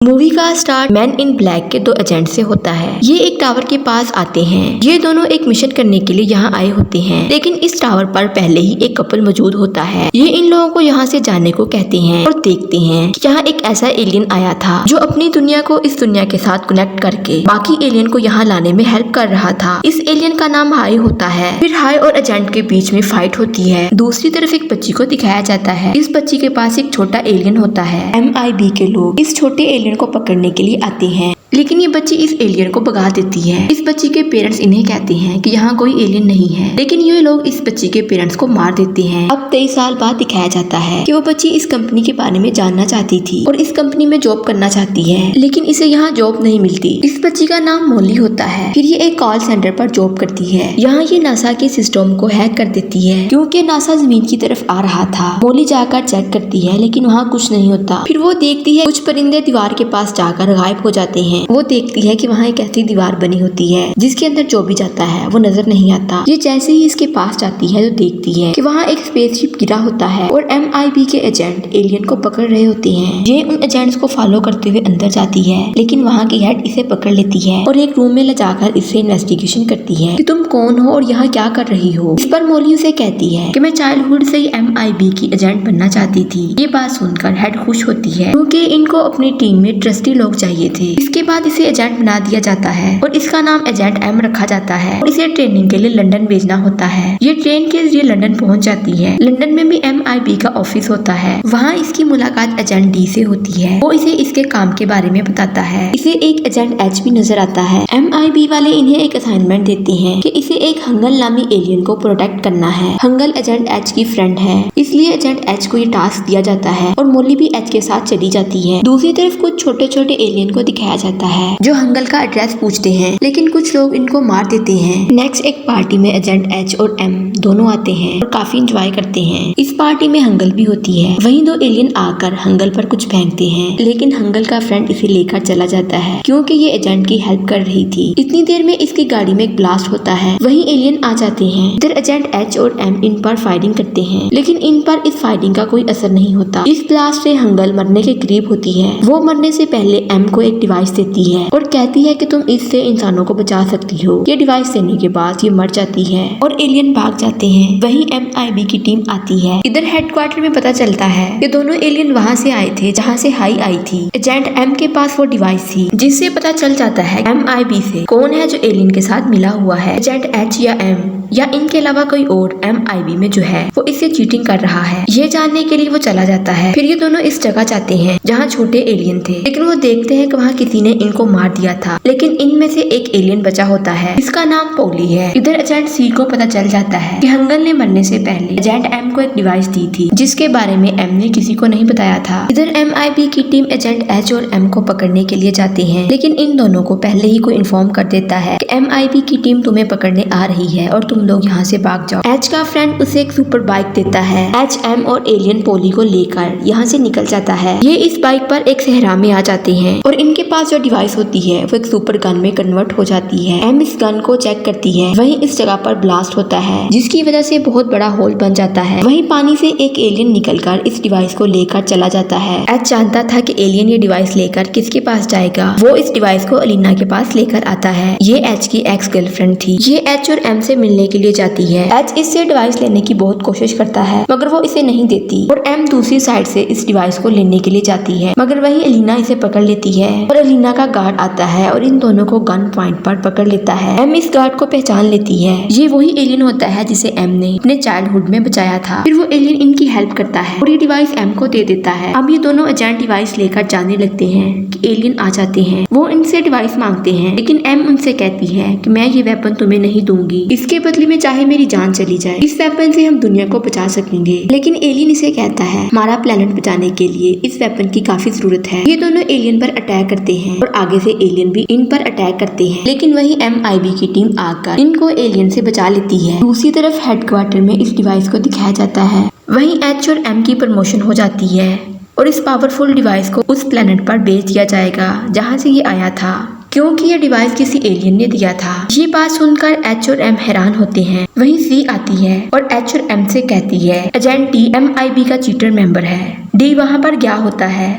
Movie का start man in black के दो एजेंट से होता है। ये एक टावर के पास आते हैं। ये दोनों एक मिशन करने के लिए यहाँ आए होते हैं, लेकिन इस टावर पर पहले ही एक कपल मौजूद होता है। ये इन लोगों को यहाँ से जाने को कहते हैं और देखते हैं कि यहाँ एक ऐसा एलियन आया था जो अपनी दुनिया को इस दुनिया के साथ कनेक्ट करके बाकी एलियन को यहाँ लाने में हेल्प कर रहा था। इस एलियन का नाम हाई होता है। फिर हाई और एजेंट के बीच में फाइट होती है। दूसरी तरफ एक बच्ची को दिखाया जाता है। इस बच्ची के पास एक छोटा एलियन होता है। MIB के लोग इस छोटे एलियन को पकड़ने के लिए आते हैं, लेकिन ये बच्ची इस एलियन को भगा देती है। इस बच्ची के पेरेंट्स इन्हें कहते हैं कि यहाँ कोई एलियन नहीं है, लेकिन ये लोग इस बच्ची के पेरेंट्स को मार देते हैं। अब 23 साल बाद दिखाया जाता है कि वो बच्ची इस कंपनी के बारे में जानना चाहती थी और इस कंपनी में जॉब करना चाहती है, लेकिन इसे यहाँ जॉब नहीं मिलती। इस बच्ची का नाम मोली होता है। फिर ये एक कॉल सेंटर पर जॉब करती है। यहाँ ये नासा के सिस्टम को हैक कर देती है, क्योंकि नासा जमीन की तरफ आ रहा था। मोली जाकर चेक करती है, लेकिन वहाँ कुछ नहीं होता। फिर वो देखती है कुछ परिंदे दीवार के पास जाकर गायब हो जाते हैं। वो देखती है कि वहाँ एक ऐसी दीवार बनी होती है जिसके अंदर जो भी जाता है वो नजर नहीं आता। ये जैसे ही इसके पास जाती है तो देखती है कि वहाँ एक स्पेसशिप गिरा होता है और MIB के एजेंट एलियन को पकड़ रहे होते हैं। ये उन एजेंट्स को फॉलो करते हुए अंदर जाती है, लेकिन वहाँ की हेड इसे पकड़ लेती है और एक रूम में ले जाकर इससे इन्वेस्टिगेशन करती है कि तुम कौन हो और यहाँ क्या कर रही हो। इस पर मोली उसे कहती है कि मैं चाइल्डहुड से ही MIB की एजेंट बनना चाहती थी। ये बात सुनकर हेड खुश होती है, क्योंकि इनको अपनी टीम में ट्रस्टी लोग चाहिए थे। इसके बाद इसे एजेंट बना दिया जाता है और इसका नाम एजेंट M रखा जाता है और इसे ट्रेनिंग के लिए लंदन भेजना होता है। ये ट्रेन के जरिए लंदन पहुंच जाती है। लंदन में भी MIB का ऑफिस होता है। वहाँ इसकी मुलाकात एजेंट D से होती है। वो इसे इसके काम के बारे में बताता है। इसे एक एजेंट H भी नजर आता है। MIB वाले इन्हें एक असाइनमेंट देते हैं कि इसे एक हंगल नामी एलियन को प्रोटेक्ट करना है। हंगल एजेंट H की फ्रेंड है, इसलिए एजेंट H को ये टास्क दिया जाता है और मोली भी H के साथ चली जाती है। दूसरी तरफ कुछ छोटे छोटे एलियन को दिखाया जाता है जो हंगल का एड्रेस पूछते हैं, लेकिन कुछ लोग इनको मार देते हैं। नेक्स्ट एक पार्टी में एजेंट H और M दोनों आते हैं और काफी एंजॉय करते हैं। इस पार्टी में हंगल भी होती है। वहीं दो एलियन आकर हंगल पर कुछ फेंकते हैं, लेकिन हंगल का फ्रेंड इसे लेकर चला जाता है, क्योंकि ये एजेंट की हेल्प कर रही थी। इतनी देर में इसकी गाड़ी में एक ब्लास्ट होता है। वहीं एलियन आ जाते हैं। इधर एजेंट H और M इन पर फायरिंग करते हैं, लेकिन इन पर इस फायरिंग का कोई असर नहीं होता। इस ब्लास्ट से हंगल मरने के करीब होती है। वो मरने से पहले M को एक डिवाइस देती है और कहती है कि तुम इससे इंसानों को बचा सकती हो। ये डिवाइस देने के बाद ये मर जाती है और एलियन भाग जाते हैं। वहीं MIB की टीम आती है। इधर हेडक्वार्टर में पता चलता है कि दोनों एलियन वहाँ से आए थे जहाँ से हाई आई थी। एजेंट M के पास वो डिवाइस थी, जिससे पता चल जाता है MIB से कौन है जो एलियन के साथ मिला हुआ है, एजेंट H या M या इनके अलावा कोई और MIB में जो है वो इससे चीटिंग कर रहा है। ये जानने के लिए वो चला जाता है। फिर ये दोनों इस जगह जाते हैं जहाँ छोटे एलियन थे, लेकिन वो देखते हैं कि वहाँ किसी ने इनको मार दिया था, लेकिन इनमें से एक एलियन बचा होता है। इसका नाम पोली है। इधर एजेंट C को पता चल जाता है कि हंगल ने मरने से पहले एजेंट M को एक डिवाइस दी थी, जिसके बारे में M ने किसी को नहीं बताया था। इधर MIB की टीम एजेंट H और M को पकड़ने के लिए जाते हैं, लेकिन इन दोनों को पहले ही कोई इन्फॉर्म कर देता है कि MIB की टीम तुम्हें पकड़ने आ रही है और तुम लोग यहाँ से भाग जाओ। H का फ्रेंड उसे एक सुपर बाइक देता है। H M और एलियन पोली को लेकर यहाँ से निकल जाता है। ये इस बाइक पर एक सहरा में आ जाते हैं और इनके पास जो डिवाइस होती है वो एक सुपर गन में कन्वर्ट हो जाती है। M इस गन को चेक करती है। वहीं इस जगह पर ब्लास्ट होता है, जिसकी वजह से बहुत बड़ा होल बन जाता है। वहीं पानी से एक एलियन निकलकर इस डिवाइस को लेकर चला जाता है। H जानता था कि एलियन ये डिवाइस लेकर किसके पास जाएगा। वो इस डिवाइस को अलीना के पास लेकर आता है। ये H की एक्स गर्लफ्रेंड थी। ये H और M से मिलने के लिए जाती है। H इससे डिवाइस लेने की बहुत कोशिश करता है, मगर वो इसे नहीं देती और M दूसरी साइड से इस डिवाइस को लेने के लिए जाती है, मगर वही अलीना इसे पकड़ लेती है और अलीना का गार्ड आता है और इन दोनों को गन पॉइंट पर पकड़ लेता है। M इस गार्ड को पहचान लेती है। ये वही एलियन होता है जिसे M ने अपने चाइल्डहुड में बचाया था। फिर वो एलियन इनकी हेल्प करता है और ये डिवाइस M को दे देता है। अब ये दोनों एजेंट डिवाइस लेकर जाने लगते हैं कि एलियन आ जाते हैं। वो इनसे डिवाइस मांगते हैं, लेकिन M उनसे कहती है कि मैं ये वेपन तुम्हें नहीं दूंगी, इसके बदले में चाहे मेरी जान चली जाए, इस वेपन से हम दुनिया को बचा सकेंगे। लेकिन एलियन इसे कहता है हमारा प्लेनेट बचाने के लिए इस वेपन की काफी जरूरत है। ये दोनों एलियन पर अटैक करते हैं और आगे से एलियन भी इन पर अटैक करते हैं, लेकिन वही MIB की टीम आकर इनको एलियन से बचा लेती है। दूसरी तरफ हेडक्वार्टर में इस डिवाइस को दिखाया जाता है। वहीं H और M की प्रमोशन हो जाती है और इस पावरफुल डिवाइस को उस प्लेनेट पर भेज दिया जाएगा जहाँ से ये आया था, क्योंकि ये डिवाइस किसी एलियन ने दिया था। ये बात सुनकर H और M हैरान होते हैं। वहीं C आती है और H और M से कहती है एजेंट D MIB का चीटर मेंबर है। D वहाँ पर गया होता है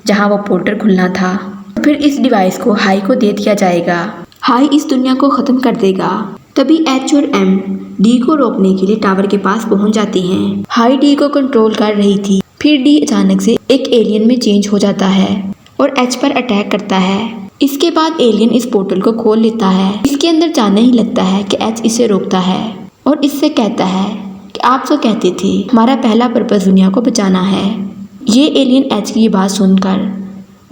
जहाँ वो पोर्टल खुलना था फिर इस डिवाइस को हाई को दे दिया जाएगा। हाई इस दुनिया को खत्म कर देगा। तभी एच और एम डी को रोकने के लिए टावर के पास पहुंच जाती हैं। हाई डी को कंट्रोल कर रही थी, फिर डी अचानक से एक एलियन में चेंज हो जाता है और एच पर अटैक करता है। इसके बाद एलियन इस पोर्टल को खोल लेता है। इसके अंदर जाने ही लगता है कि एच इसे रोकता है और इससे कहता है कि आप तो कहते थे हमारा पहला पर्पस दुनिया को बचाना है। ये एलियन एच की ये बात सुनकर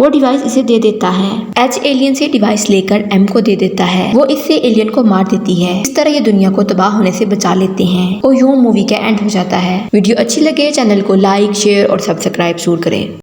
वो डिवाइस इसे दे देता है। एच एलियन से डिवाइस लेकर एम को दे देता है। वो इससे एलियन को मार देती है। इस तरह ये दुनिया को तबाह होने से बचा लेते हैं और यूं मूवी का एंड हो जाता है। वीडियो अच्छी लगे चैनल को लाइक, शेयर और सब्सक्राइब जरूर करें।